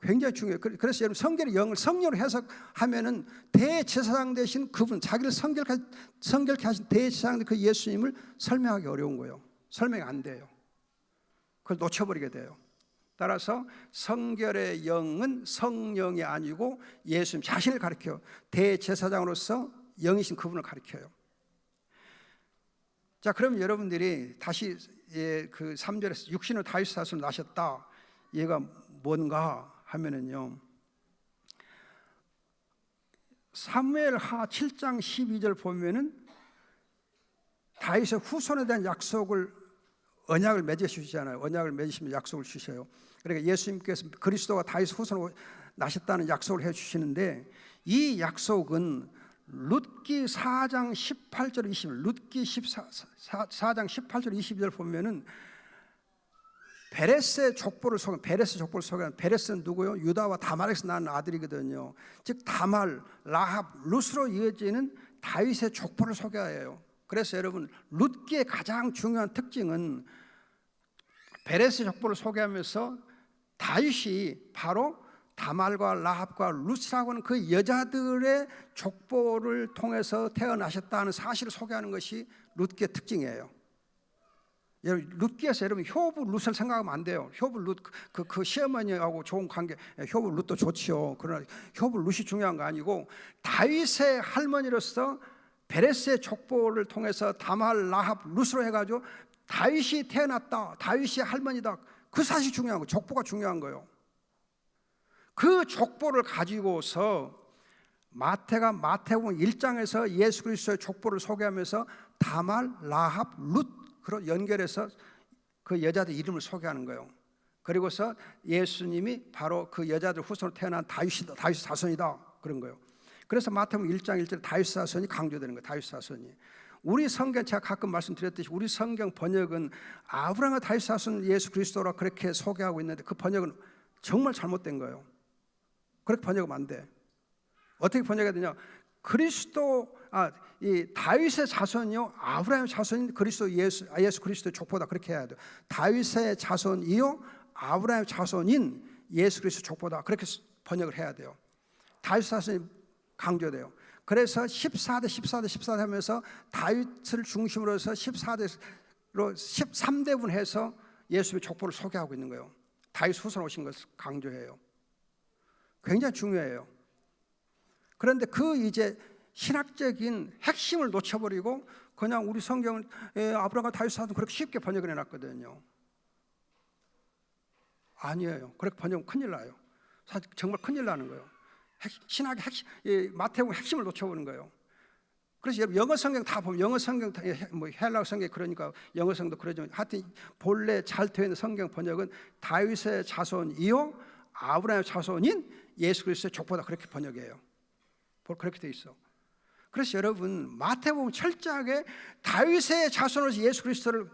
굉장히 중요해요. 그래서 여러분 성결의 영을 성령으로 해석하면은 대제사장 되신 그분, 자기를 성결케 하신 대제사장 그 예수님을 설명하기 어려운 거예요. 설명이 안 돼요. 그걸 놓쳐버리게 돼요. 따라서 성결의 영은 성령이 아니고 예수님 자신을 가리켜요. 대제사장으로서 영이신 그분을 가리켜요. 자, 그럼 여러분들이 다시 그 3절에서 육신으로 다윗의 자손을 낳으셨다, 얘가 뭔가 하면은요, 사무엘하 7장 12절 보면은 다윗의 후손에 대한 약속을, 언약을 맺어 주시잖아요. 언약을 맺으시면 약속을 주셔요. 그러니까 예수님께서 그리스도가 다윗 후손으로 나셨다는 약속을 해 주시는데, 이 약속은 룻기 4장 18절 20절, 룻기 4장 18절 22절 보면은 베레스의 족보를 소개하는, 베레스는 누구요? 유다와 다말에서 낳은 아들이거든요. 즉 다말, 라합, 룻으로 이어지는 다윗의 족보를 소개해요. 그래서 여러분 룻기의 가장 중요한 특징은 베레스의 족보를 소개하면서 다윗이 바로 다말과 라합과 룻이라고 하는 그 여자들의 족보를 통해서 태어나셨다는 사실을 소개하는 것이 룻기의 특징이에요. 여러분 룻기에서 여러분 효부 룻을 생각하면 안 돼요. 효부 룻 그 시어머니하고 좋은 관계, 효부 룻도 좋지요. 그러나 효부 룻이 중요한 거 아니고 다윗의 할머니로서 베레스의 족보를 통해서 다말, 라합, 룻으로 해가지고 다윗이 태어났다, 다윗이 할머니다, 그 사실이 중요한 거예요. 족보가 중요한 거예요. 그 족보를 가지고서 마태복음 1장에서 예수 그리스도의 족보를 소개하면서 다말, 라합, 룻으로 연결해서 그 여자들 이름을 소개하는 거예요. 그리고서 예수님이 바로 그 여자들 후손으로 태어난 다윗 자손이다, 그런 거예요. 그래서 마태복음 1장 1절에 다윗 자손이 강조되는 거예요. 다윗 자손이. 우리 성경, 제가 가끔 말씀드렸듯이 우리 성경 번역은 아브라함과 다윗 자손 예수 그리스도라 그렇게 소개하고 있는데, 그 번역은 정말 잘못된 거예요. 그렇게 번역하면 안 돼. 어떻게 번역해야 되냐? 이 다윗의 자손이요, 아브라함의 자손인 그리스도 예수 그리스도의 족보다, 그렇게 해야 돼요. 다윗의 자손이요, 아브라함의 자손인 예수 그리스도 족보다, 그렇게 번역을 해야 돼요. 다윗 자손이 강조돼요. 그래서 14대 하면서 다윗을 중심으로 해서 14대로 13대분 해서 예수의 족보를 소개하고 있는 거예요. 다윗 후손 오신 것을 강조해요. 굉장히 중요해요. 그런데 그 이제 신학적인 핵심을 놓쳐버리고 그냥 우리 성경은 아브라함과 다윗 사도 그렇게 쉽게 번역을 해놨거든요. 아니에요. 그렇게 번역하면 큰일 나요. 사실 정말 큰일 나는 거예요. 신학의 핵심, 마태복음 핵심을 놓쳐버리는 거예요. 그래서 여러분 영어 성경 다 보면, 영어 성경 뭐 헬라어 성경 그러니까 영어 성경도 그러지만, 하여튼 본래 잘 되어 있는 성경 번역은 다윗의 자손이요 아브라함의 자손인 예수 그리스도의 족보다, 그렇게 번역해요. 그렇게 돼 있어. 그래서 여러분 마태복음 철저하게 다윗의 자손으로서 예수 그리스도를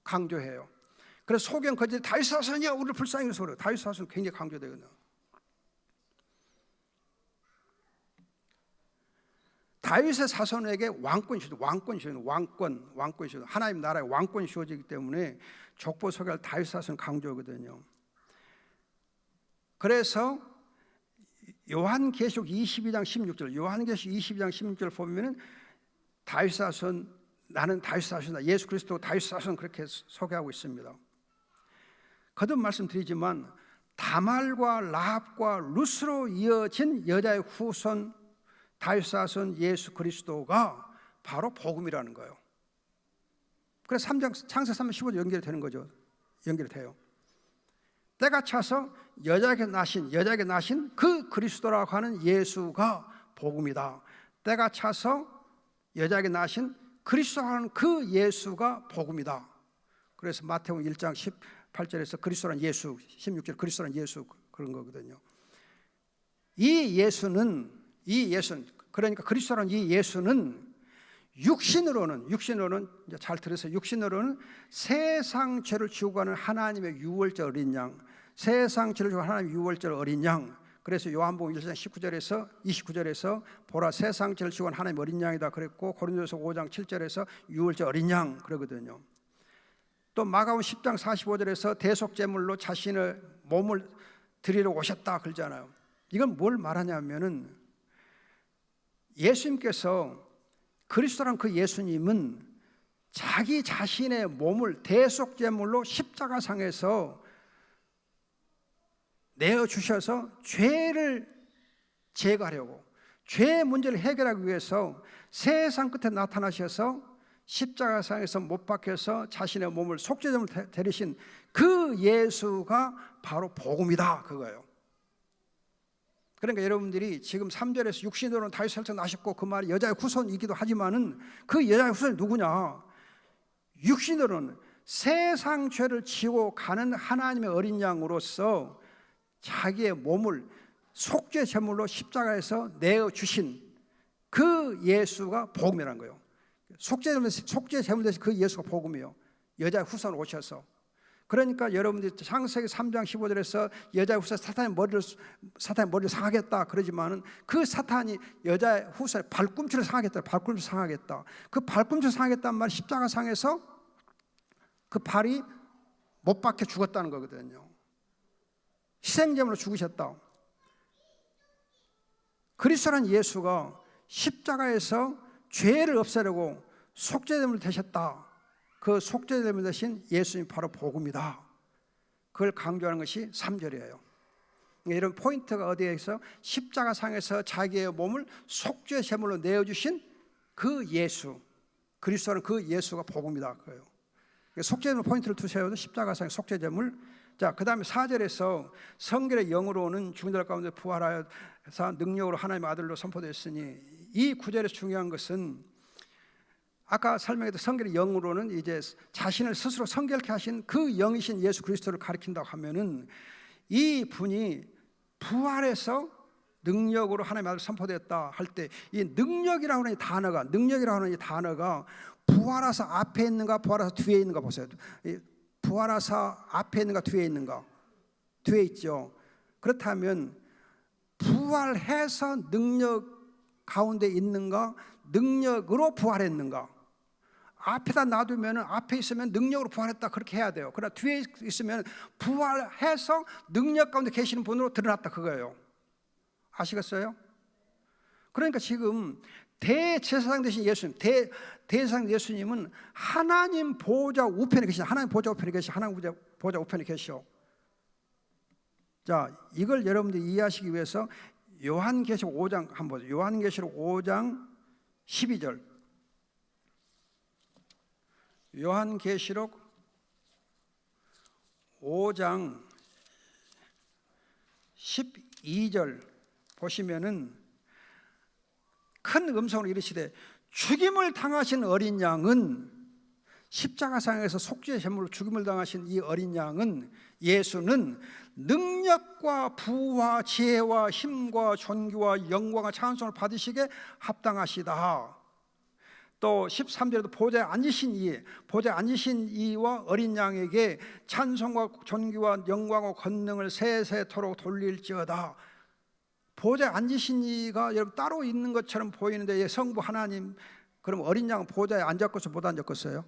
강조해요. 그래서 소경 거짓 다윗 자손이야 우리를 불쌍히 여기서 그래요. 다윗 자손 굉장히 강조되거든요. 다윗의 자손에게 왕권이 주어져, 하나님 나라의 왕권이 주어지기 때문에 족보 소개할 다윗 자손 강조하거든요. 그래서 요한계시록 22장 16절 보면은 다윗 자손, 나는 다윗 자손이다, 예수 그리스도 다윗 자손, 그렇게 소개하고 있습니다. 거듭 말씀드리지만 다말과 라합과 룻으로 이어진 여자의 후손 다윗 자손 예수 그리스도가 바로 복음이라는 거예요. 그래서 창세 3장 15절 연결이 되는 거죠. 연결이 돼요. 때가 차서 여자에게 나신 그 그리스도라고 하는 예수가 복음이다. 때가 차서 여자에게 나신 그리스도라고 하는 그 예수가 복음이다. 그래서 마태복음 1장 18절에서 그리스도란 예수, 16절 그리스도란 예수 그런 거거든요. 이 예수는 그러니까 그리스도란 이 예수는 육신으로는 이제 잘 들으세요. 육신으로는 세상 죄를 지고 가는 하나님의 유월절 어린 양, 세상 죄를 지고 가는 하나님의 유월절 어린 양. 그래서 요한복음 1장 19절에서 29절에서 보라 세상 죄를 지고 가는 하나님의 어린 양이다 그랬고, 고린도서 5장 7절에서 유월절 어린 양 그러거든요. 또 마가복음 10장 45절에서 대속제물로 자신의 몸을 드리러 오셨다 그러잖아요. 이건 뭘 말하냐면은 예수님께서 그리스도란 그 예수님은 자기 자신의 몸을 대속제물로 십자가상에서 내어주셔서 죄를 제거하려고, 죄의 문제를 해결하기 위해서 세상 끝에 나타나셔서 십자가상에서 못 박혀서 자신의 몸을 속죄제물로 데리신 그 예수가 바로 복음이다 그거예요. 그러니까 여러분들이 지금 3절에서 육신으로는 다윗 설정 나셨고 그 말이 여자의 후손이기도 하지만은 그 여자의 후손이 누구냐? 육신으로는 세상 죄를 지고 가는 하나님의 어린 양으로서 자기의 몸을 속죄 제물로 십자가에서 내어 주신 그 예수가 복음이라는 거예요. 속죄 제물 대신 그 예수가 복음이에요. 여자의 후손으로 오셔서. 그러니까 여러분들이 창세기 3장 15절에서 여자의 후손 사탄의 머리를 상하겠다 그러지만은 그 사탄이 여자의 후손의 발꿈치를 상하겠다. 발꿈치를 상하겠다. 그 발꿈치를 상하겠다는 말이 십자가상에서 그 발이 못 박혀 죽었다는 거거든요. 희생제물로 죽으셨다. 그리스도란 예수가 십자가에서 죄를 없애려고 속죄제물로 되셨다. 그 속죄제물 대신 예수님 바로 복음이다. 그걸 강조하는 것이 3절이에요. 이런 포인트가 어디에 있어? 십자가상에서 자기의 몸을 속죄제물로 내어주신 그 예수, 그리스도는 그 예수가 복음이다. 그래요. 속죄제물 포인트를 두세요. 십자가상의 속죄제물. 자, 그 다음에 4절에서 성결의 영으로는 죽은 자들 가운데 부활하여서 능력으로 하나님의 아들로 선포되었으니, 이 구절에서 중요한 것은 아까 설명했던 성결의 영으로는 이제 자신을 스스로 성결케 하신 그 영이신 예수 그리스도를 가리킨다고 하면은, 이 분이 부활해서 능력으로 하나님의 아들 선포되었다 할 때 이 능력이라고 하는 이 단어가 부활하사 앞에 있는가 부활하사 뒤에 있는가 보세요. 부활하사 앞에 있는가 뒤에 있는가? 뒤에 있죠. 그렇다면 부활해서 능력 가운데 있는가, 능력으로 부활했는가? 앞에다 놔두면, 앞에 있으면 능력으로 부활했다 그렇게 해야 돼요. 그러나 뒤에 있으면 부활해서 능력 가운데 계시는 분으로 드러났다 그거예요. 아시겠어요? 그러니까 지금 대제사장 되신 예수님, 대제사장 예수님은 하나님 보좌 우편에 계시죠. 하나님 보좌 우편에 계시죠. 하나님 보좌 우편에 계시죠. 자, 이걸 여러분들이 이해하시기 위해서 요한계시록 5장 한번 보세요. 요한계시록 5장 12절. 요한계시록 5장 12절 보시면은 큰 음성으로 이르시되 죽임을 당하신 어린 양은, 십자가상에서 속죄 제물로 죽임을 당하신 이 어린 양은, 예수는 능력과 부와 지혜와 힘과 존귀와 영광과 찬송을 받으시게 합당하시다. 또 13절에도 보좌에 앉으신 이와 어린 양에게 찬송과 존귀와 영광과 권능을 세세토록 돌릴지어다. 보좌에 앉으신 이가 여러분 따로 있는 것처럼 보이는데 성부 하나님, 그럼 어린 양은 보좌에 앉았겠어요? 못 앉았겠어요?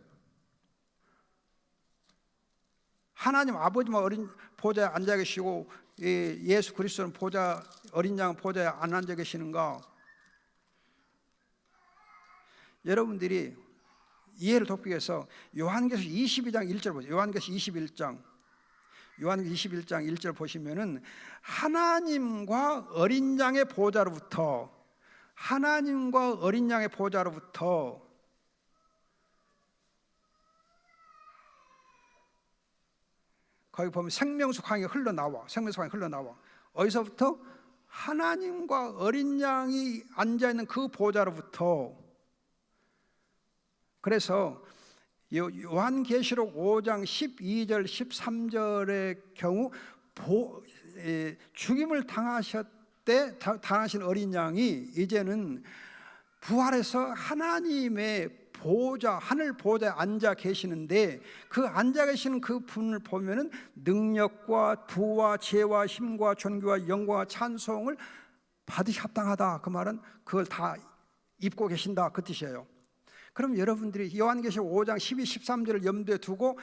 하나님 아버지만 어린 보좌에 앉아 계시고 예수 그리스도는 어린 양은 보좌에 안 앉아 계시는가? 여러분들이 이해를 돕기 위해서 요한계시록 22장 1절 보세요. 요한계시록 21장. 요한계시록 21장 1절 보시면은 하나님과 어린 양의 보좌로부터 거기 보면 생명수강이 흘러나와. 어디서부터? 하나님과 어린 양이 앉아있는 그 보좌로부터. 그래서 요한계시록 5장 12절 13절의 경우 죽임을 당하신 어린 양이 이제는 부활해서 하나님의 보좌, 하늘 보좌에 앉아 계시는데, 그 앉아 계시는 그 분을 보면은 능력과 부와 지혜와 힘과 존귀와 영광과 찬송을 받으시 합당하다. 그 말은 그걸 다 입고 계신다, 그 뜻이에요. 그럼 여러분들이 요한계시록 5장 12, 13절을 염두에 두고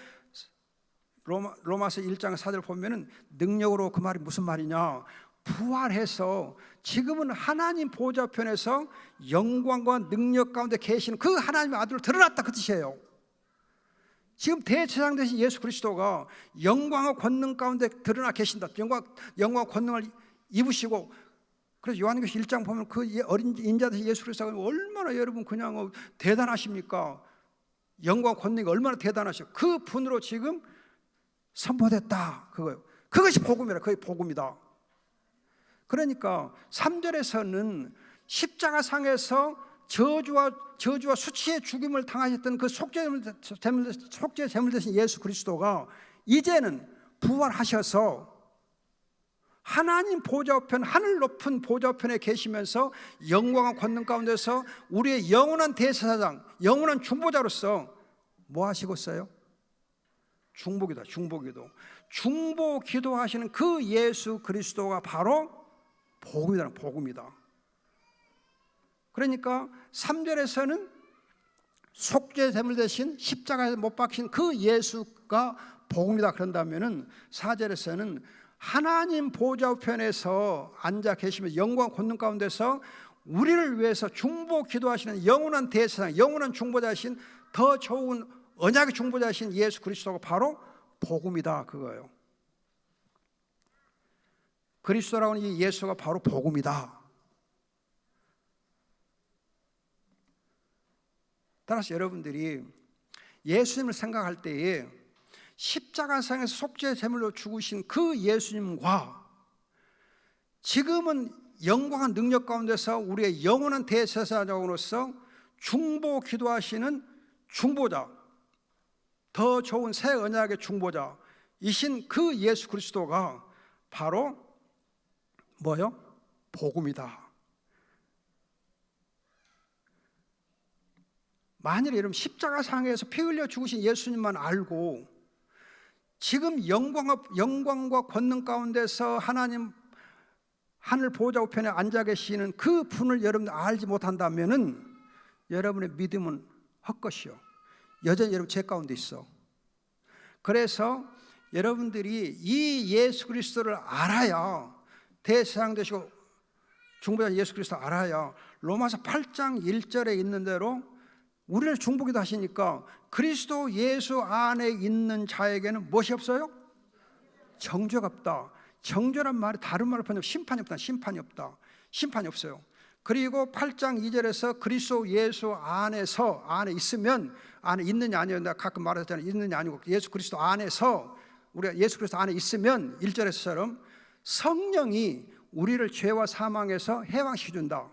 로마서 1장 4절 보면은 능력으로, 그 말이 무슨 말이냐? 부활해서 지금은 하나님 보좌편에서 영광과 능력 가운데 계시는 그 하나님의 아들을 드러났다, 그 뜻이에요. 지금 대제사장 되신 예수 그리스도가 영광과 권능 가운데 드러나 계신다. 영광과 권능을 입으시고, 그래서 요한계시록 1장 보면 그 어린 인자 되신 예수 그리스도가 얼마나 여러분 그냥 대단하십니까? 영광 권능이 얼마나 대단하시고 그 분으로 지금 선포됐다, 그거예요. 그것이 복음이라. 그게 복음이다. 그러니까 3절에서는 십자가상에서 저주와 수치의 죽임을 당하셨던 그 속죄 제물 되신 예수 그리스도가 이제는 부활하셔서 하나님 보좌편, 하늘 높은 보좌편에 계시면서 영광과 권능 가운데서 우리의 영원한 대제사장, 영원한 중보자로서 뭐 하시고 있어요? 중보기도. 중보기도 하시는 그 예수 그리스도가 바로 복음이다. 그러니까 3절에서는 속죄 제물 대신 십자가에 못 박힌 그 예수가 복음이다 그런다면은 4절에서는 하나님 보좌편에서 앉아 계시며 영광 권능 가운데서 우리를 위해서 중보 기도하시는 영원한 대제사장, 영원한 중보자이신 더 좋은 언약의 중보자이신 예수 그리스도가 바로 복음이다, 그거예요. 그리스도라고 하는 이 예수가 바로 복음이다. 따라서 여러분들이 예수님을 생각할 때에 십자가상에서 속죄 제물로 죽으신 그 예수님과 지금은 영광한 능력 가운데서 우리의 영원한 대제사장으로서 중보 기도하시는 중보자, 더 좋은 새 언약의 중보자이신 그 예수 그리스도가 바로 뭐요? 복음이다. 만일 여러분 십자가상에서 피 흘려 죽으신 예수님만 알고 지금 영광과 권능 가운데서 하나님 하늘 보좌 우편에 앉아 계시는 그 분을 여러분 알지 못한다면은 여러분의 믿음은 헛것이요. 여전히 여러분 죄 가운데 있어. 그래서 여러분들이 이 예수 그리스도를 알아야, 대제사장 되시고 중보자 예수 그리스도 알아야 로마서 8장 1절에 있는 대로 우리를 중보기도 하시니까 그리스도 예수 안에 있는 자에게는 무엇이 없어요? 정죄가 없다. 정죄란 말이 다른 말로 표현하면 심판이 없다. 심판이 없어요. 그리고 8장 2절에서 그리스도 예수 안에 있으면, 안에 있느냐 아니요, 내가 가끔 말하잖아요. 있느냐 아니고 예수 그리스도 안에서, 우리가 예수 그리스도 안에 있으면 1절에서처럼 성령이 우리를 죄와 사망에서 해방시켜준다.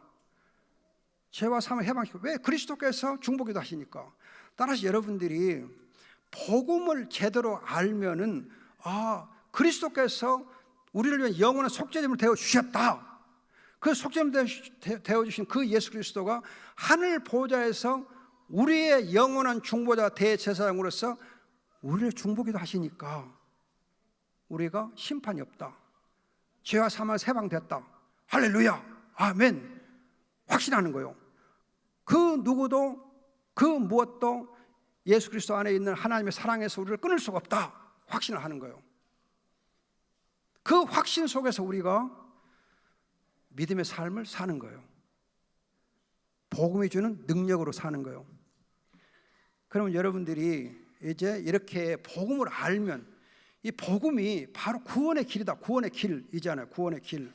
죄와 사망 해방시키고, 왜? 그리스도께서 중보기도 하시니까. 따라서 여러분들이 복음을 제대로 알면은 그리스도께서 우리를 위한 영원한 속죄제물을 되어 주셨다. 그 속죄제물을 되어 주신 그 예수 그리스도가 하늘 보좌에서 우리의 영원한 중보자 대제사장으로서 우리를 중보기도 하시니까 우리가 심판이 없다. 죄와 사망에서 해방됐다. 할렐루야, 아멘. 확신하는 거예요. 그 누구도 그 무엇도 예수 그리스도 안에 있는 하나님의 사랑에서 우리를 끊을 수가 없다. 확신을 하는 거예요. 그 확신 속에서 우리가 믿음의 삶을 사는 거예요. 복음이 주는 능력으로 사는 거예요. 그러면 여러분들이 이제 이렇게 복음을 알면 이 복음이 바로 구원의 길이다. 구원의 길이잖아요. 구원의 길.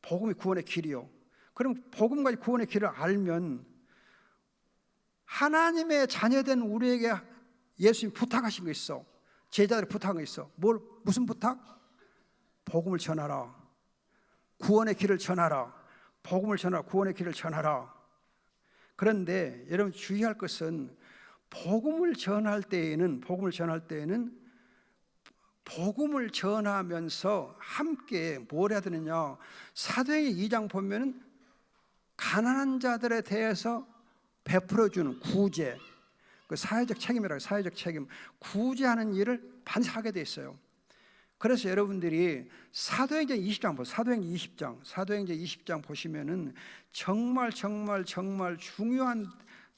복음이 구원의 길이요. 그럼 복음과 구원의 길을 알면 하나님의 자녀된 우리에게 예수님이 부탁하신 거 있어. 제자들이 부탁한 거 있어. 무슨 부탁? 복음을 전하라. 구원의 길을 전하라. 복음을 전하라. 구원의 길을 전하라. 그런데 여러분 주의할 것은 복음을 전할 때에는 복음을 전하면서 함께 뭘 해야 되느냐? 사도행전 2장 보면은 가난한 자들에 대해서 베풀어주는 구제, 그 사회적 책임이라고. 사회적 책임, 구제하는 일을 반드시 하게 돼 있어요. 그래서 여러분들이 사도행전 20장 보세요. 사도행전 20장 보시면은 정말 중요한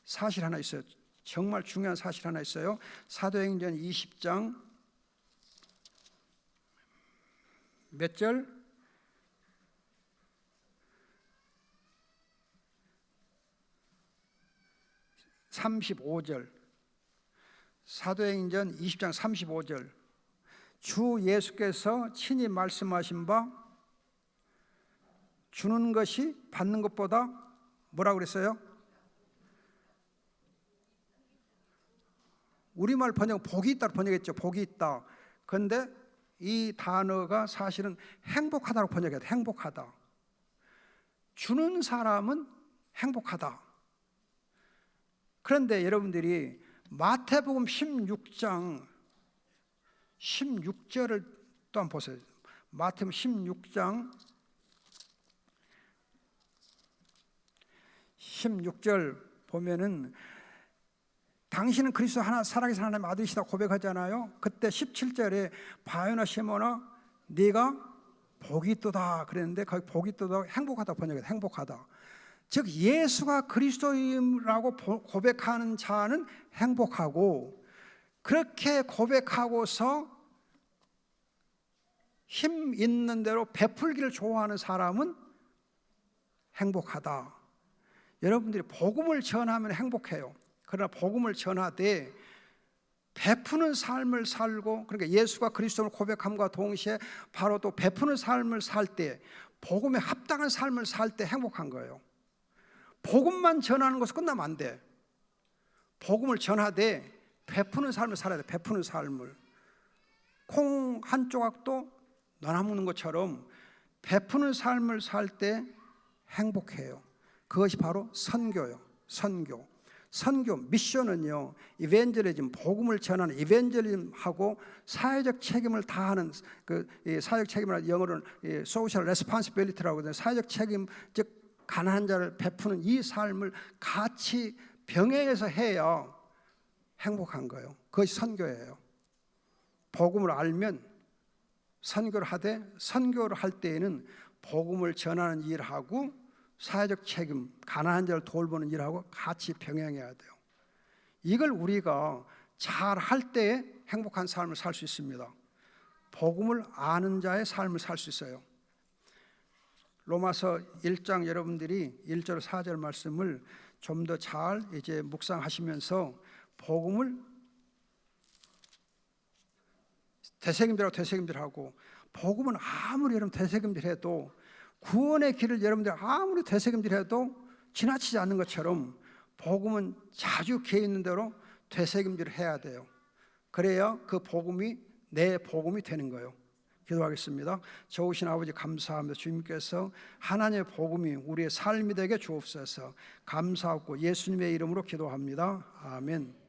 사실 하나 있어요. 정말 중요한 사실 하나 있어요. 사도행전 20장 몇 절? 35절. 사도행전 20장 35절. 주 예수께서 친히 말씀하신 바 주는 것이 받는 것보다 뭐라고 그랬어요? 우리말 번역 복이 있다고 번역했죠. 복이 있다. 그런데 이 단어가 사실은 행복하다고 번역해야 돼. 행복하다. 주는 사람은 행복하다. 그런데 여러분들이 마태복음 16장 16절을 또 한번 보세요. 마태복음 16장 16절 보면은 당신은 그리스도 살아계신 하나님의 아들이시다 고백하잖아요. 그때 17절에 바요나 시몬아 네가 복이 있도다 그랬는데 거기 복이 있도다 행복하다 번역해요. 행복하다. 즉 예수가 그리스도인이라고 고백하는 자는 행복하고, 그렇게 고백하고서 힘 있는 대로 베풀기를 좋아하는 사람은 행복하다. 여러분들이 복음을 전하면 행복해요. 그러나 복음을 전하되 베푸는 삶을 살고, 그러니까 예수가 그리스도를 고백함과 동시에 바로 또 베푸는 삶을 살 때, 복음에 합당한 삶을 살 때 행복한 거예요. 복음만 전하는 것은 끝나면 안 돼. 복음을 전하되 베푸는 삶을 살아야 돼. 베푸는 삶을. 콩 한 조각도 나눠먹는 것처럼 베푸는 삶을 살 때 행복해요. 그것이 바로 선교요. 선교 미션은요, 이벤젤리즘, 복음을 전하는 이벤젤리즘하고 사회적 책임을 다하는 사회적 책임을 영어로는 소셜 레스폰시빌리티라고 하는데, 사회적 책임, 즉 가난한 자를 베푸는 이 삶을 같이 병행해서 해야 행복한 거예요. 그것이 선교예요. 복음을 알면 선교를 하되, 선교를 할 때에는 복음을 전하는 일하고 사회적 책임, 가난한 자를 돌보는 일하고 같이 병행해야 돼요. 이걸 우리가 잘 할 때에 행복한 삶을 살 수 있습니다. 복음을 아는 자의 삶을 살 수 있어요. 로마서 1장 여러분들이 1절 4절 말씀을 좀 더 잘 이제 묵상하시면서 복음을 되새김질하고, 복음은 아무리 여러분 되새김질해도, 구원의 길을 여러분들 아무리 되새김질해도 지나치지 않는 것처럼 복음은 자주 기회 있는 대로 되새김질을 해야 돼요. 그래야 그 복음이 내 복음이 되는 거예요. 기도하겠습니다. 좋으신 아버지 감사합니다. 주님께서 하나님의 복음이 우리의 삶이 되게 주옵소서. 감사하고 예수님의 이름으로 기도합니다. 아멘.